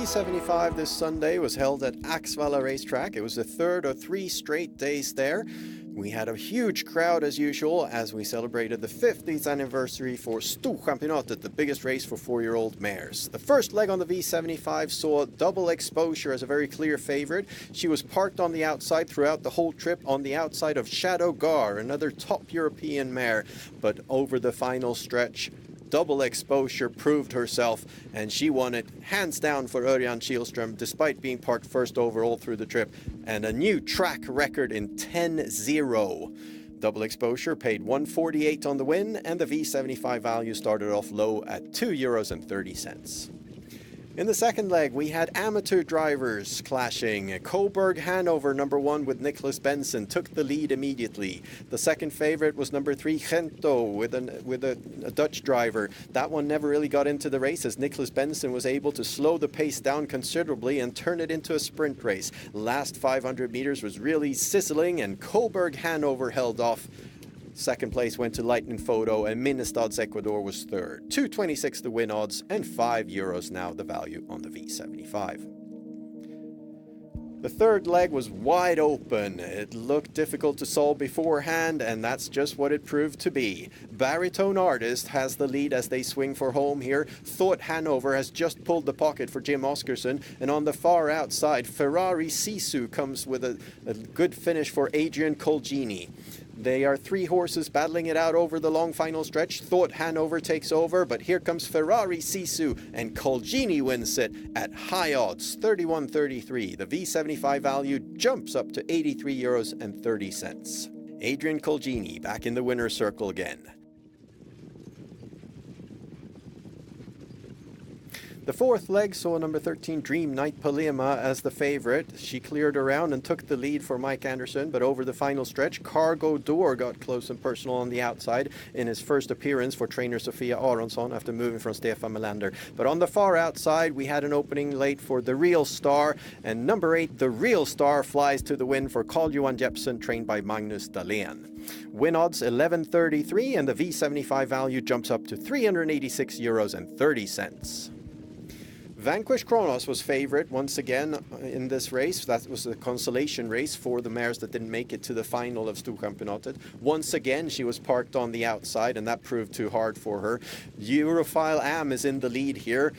V75 this Sunday was held at Axvalla racetrack. It was the third of 3 straight days there. We had a huge crowd as usual as we celebrated the 50th anniversary for Storchampionatet, the biggest race for 4-year-old mares. The first leg on the V75 saw Double Exposure as a very clear favorite. She was parked on the outside throughout the whole trip on the outside of Shadow Gar, another top European mare. But over the final stretch, Double Exposure proved herself, and she won it hands down for Örjan Kihlström, despite being parked first overall through the trip, and a new track record in 10-0. Double Exposure paid 148 on the win, and the V75 value started off low at €2.30. In the second leg, we had amateur drivers clashing. Coburg Hanover, number 1 with Nicholas Benson, took the lead immediately. The second favorite was number 3 Gento with a Dutch driver. That one never really got into the race as Nicholas Benson was able to slow the pace down considerably and turn it into a sprint race. Last 500 meters was really sizzling and Coburg Hanover held off. Second place went to Lightning Photo and Minnestads Ecuador was third. 2.26 the win odds and €5 now the value on the V75. The third leg was wide open. It looked difficult to solve beforehand, and that's just what it proved to be. Baritone Artist has the lead as they swing for home here. Thought Hanover has just pulled the pocket for Jim Oscarson, and on the far outside, Ferrari Sisu comes with a good finish for Adrian Colgini. They are 3 horses battling it out over the long final stretch. Thought Hanover takes over, but here comes Ferrari Sisu, and Colgini wins it at high odds, 31.33. The V75 value jumps up to €83.30. Adrian Colgini back in the winner's circle again. The fourth leg saw number 13 Dream Knight Palema as the favorite. She cleared around and took the lead for Mike Anderson, but over the final stretch, Cargo Door got close and personal on the outside in his first appearance for trainer Sofia Aronsson after moving from Stefan Melander. But on the far outside, we had an opening late for The Real Star, and number 8, The Real Star, flies to the win for Carl-Johan Jeppsson, trained by Magnus Dahlén. Win odds 11.33, and the V75 value jumps up to €386.30. Vanquish Kronos was favorite once again in this race. That was the consolation race for the mares that didn't make it to the final of Storchampionatet. Once again, she was parked on the outside, and that proved too hard for her. Europhile Am is in the lead here.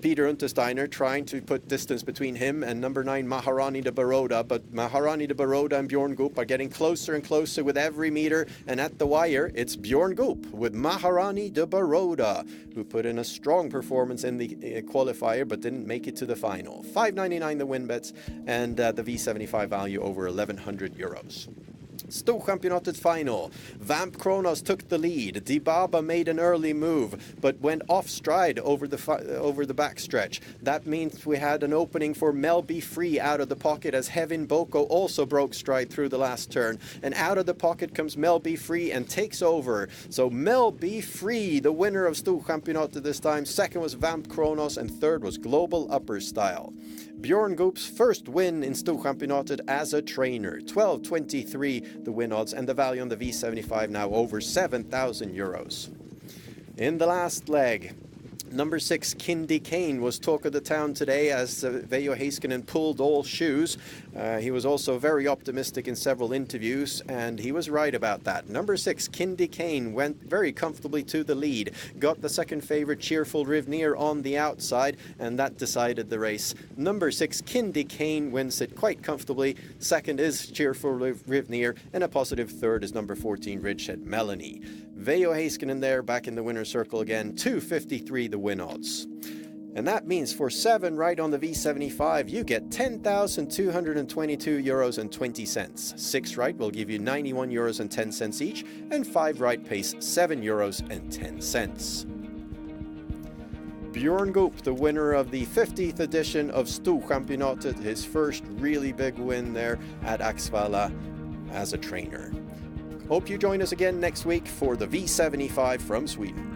Peter Untersteiner trying to put distance between him and number 9 Maharani de Baroda, but Maharani de Baroda and Bjorn Goop are getting closer and closer with every meter, and at the wire it's Bjorn Goop with Maharani de Baroda, who put in a strong performance in the qualifier but didn't make it to the final. $5.99 the win bets, and the V75 value over €1,100. Storchampionatet final. Vamp Kronos took the lead. Dibaba made an early move, but went off stride over the backstretch. That means we had an opening for Mel Be Free out of the pocket as Hevin Boko also broke stride through the last turn. And out of the pocket comes Mel Be Free and takes over. So Mel Be Free, the winner of Storchampionatet this time. Second was Vamp Kronos, and third was Global Upper Style. Bjorn Goop's first win in Storchampionatet as a trainer. 12.23 the win odds, and the value on the V75 now over €7,000. In the last leg, number 6 Kindy Kane was talk of the town today as Veijo Heiskanen pulled all shoes. He was also very optimistic in several interviews, and he was right about that. Number 6 Kindy Kane went very comfortably to the lead, got the second favorite Cheerful Rivnir on the outside, and that decided the race. Number 6 Kindy Kane wins it quite comfortably. Second is Cheerful Rivnir, and a positive third is number 14 Ridgehead Melanie. Veijo Heiskanen there back in the winner's circle again, 2.53 the win odds. And that means for 7 right on the V75, you get €10,222.20. 6 right will give you €91.10 each, and 5 right pays €7.10. Bjorn Goop, the winner of the 50th edition of Storchampionatet, his first really big win there at Axvalla as a trainer. Hope you join us again next week for the V75 from Sweden.